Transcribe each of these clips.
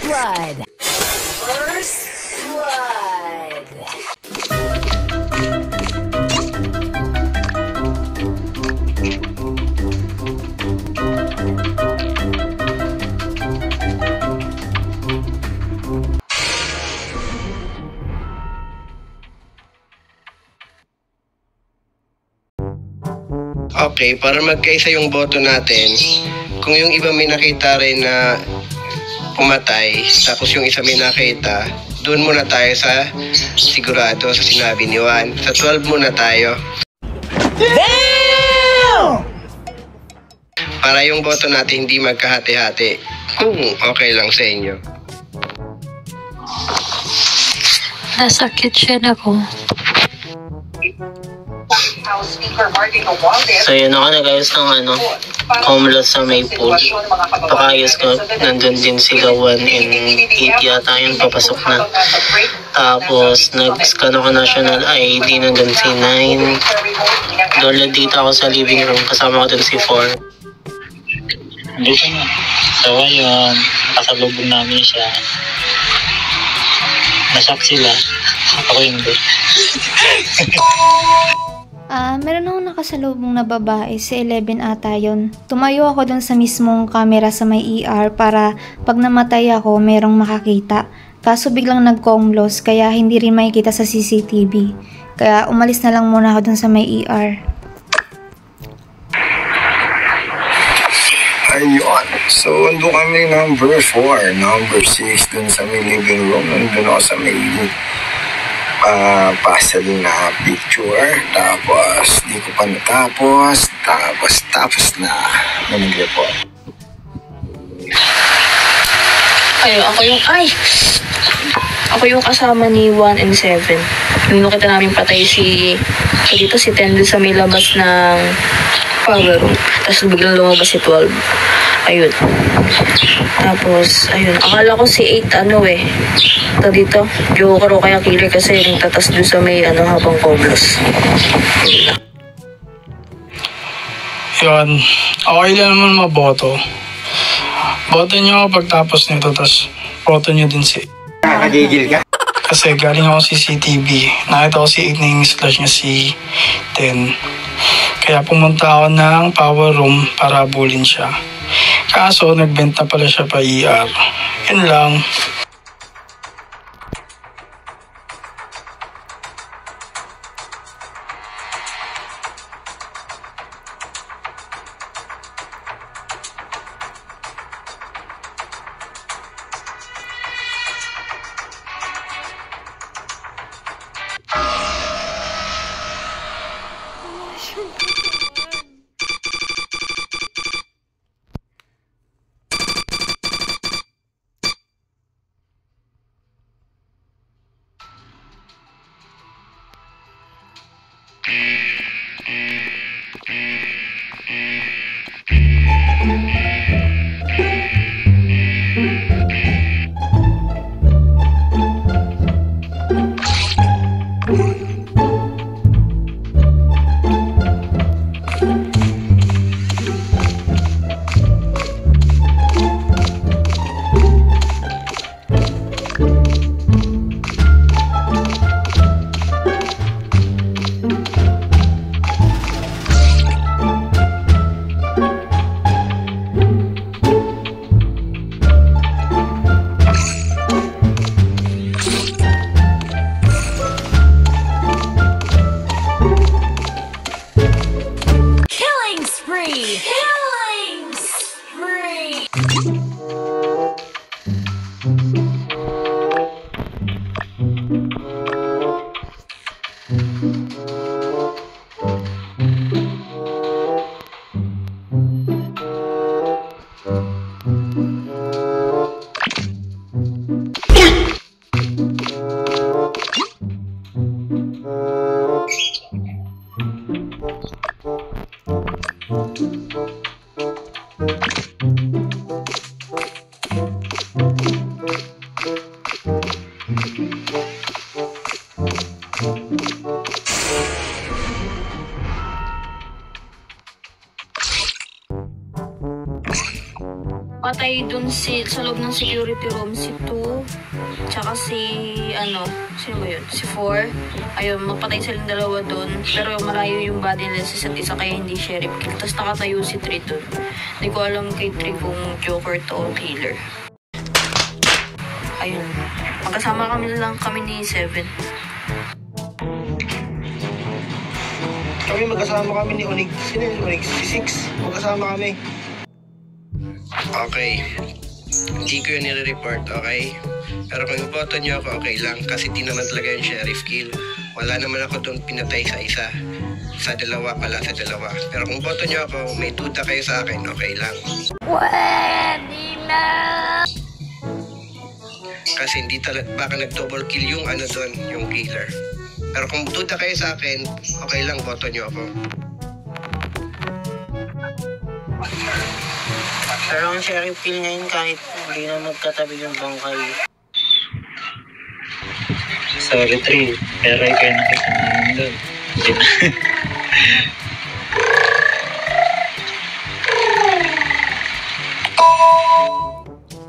blood. First blood. Okay, para magkaisa yung boto natin, kung yung iba may nakita rin na pumatay, tapos yung isa may nakita, doon muna tayo sa sigurado sa sinabi ni Juan. Sa 12 muna tayo. Damn! Para yung boto natin hindi magkahati-hati. Kung okay lang sa inyo. Nasa kitchen ako. So yun ako nag-ayos ng homeless sa Maypool. Pakayos ko, nandun din sila 1 and 8 yata yun, papasok na. Tapos nag-scan ako national ID, nandun si 9. Doon dito ako sa living room, kasama ko dun si 4. Dito na. So ayun, nakasalubong namin siya. Nashock sila. Ako hindi. Meron akong nakasalubong na babae, si 11 ata yun. Tumayo ako dun sa mismong camera sa may ER para pag namatay ako, merong makakita. Kaso biglang nag-comlos, kaya hindi rin makikita sa CCTV. Kaya umalis na lang muna ako dun sa may ER. Ayun. So, ando kami number 4, number 6 dun sa may living room. Nandun ako sa may puzzle na picture. Tapos, di ko pa natapos. Tapos na. Nag-report. Ako yung kasama ni 1 and 7. Nung nakita namin patay si 10 doon sa may labas ng power room. Tapos biglang lumabas si 12. Ayun. Tapos, ayun. Akala ko si 8 ito dito. Joker o kaya killer kasi yung tatas doon sa may habang comlos. Yun. Okay lang naman maboto. Boto nyo pagtapos nito, tapos boto nyo din si... Nakagigil ka? Kasi galing ako CCTV. Nakita ko si 8 na yung slash niya si 10. Kaya pumunta ako ng power room para bulin siya. Kaso nagbenta pala siya pa ER. Yun lang. patay dun sa loob ng security room si 2, tsaka si, sino ba yun? Si 4. Ayun, mapatay silang dalawa dun. Pero malayo yung body nila sa isa't isa kaya hindi sheriff kill. Tapos nakatayo si 3 dun. Hindi ko alam kay 3 kung Joker to o killer. Ayun. Magkasama kami ni 7. Kami magkasama kami ni Onyx. Sino yung Onyx? Si 6. Magkasama kami. Okay. Hindi ko yun nire-report, okay? Pero kung iboto nyo ako, okay lang. Kasi di naman talaga yung sheriff kill. Wala naman ako doon pinatay sa isa. Sa dalawa pala, sa dalawa. Pero kung boto nyo ako, may duda kayo sa akin, okay lang. Pwede na! Kasi hindi talaga, baka nag-double kill yung doon, yung killer. Pero kung duda kayo sa akin, okay lang, boto nyo ako. Pero ang sheriff kill ngayon kahit hindi na magkatabi yung bangkay. Sorry, 3. Pero ikaw yung nakita namin doon.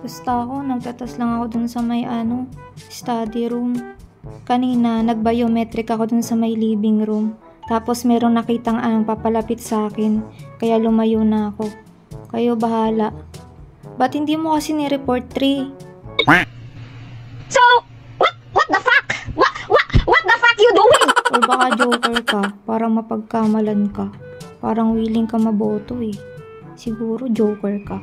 Basta ako, nagtatas lang ako dun sa may study room. Kanina, nag-biometric ako dun sa may living room. Tapos merong nakitang papalapit sa akin. Kaya lumayo na ako. Kayo bahala. Ba't hindi mo kasi ni-report 3? So, what the fuck? What the fuck you doing? Or baka Joker ka, parang mapagkamalan ka. Parang willing ka maboto eh. Siguro Joker ka.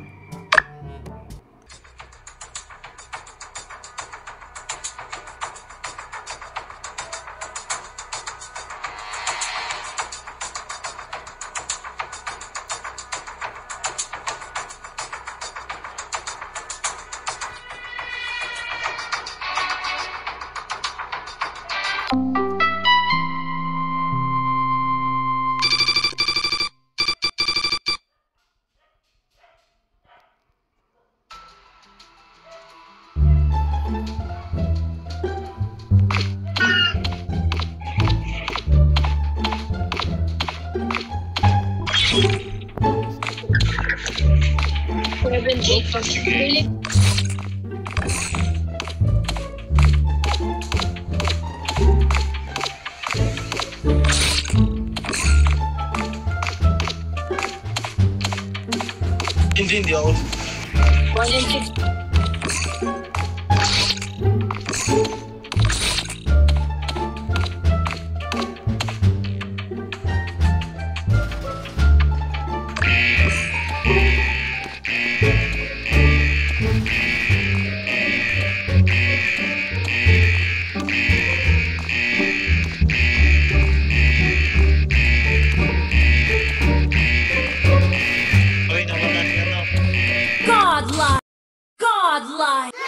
Hindi ako. 1 and 6. Uy, nawala si Godlike! Godlike!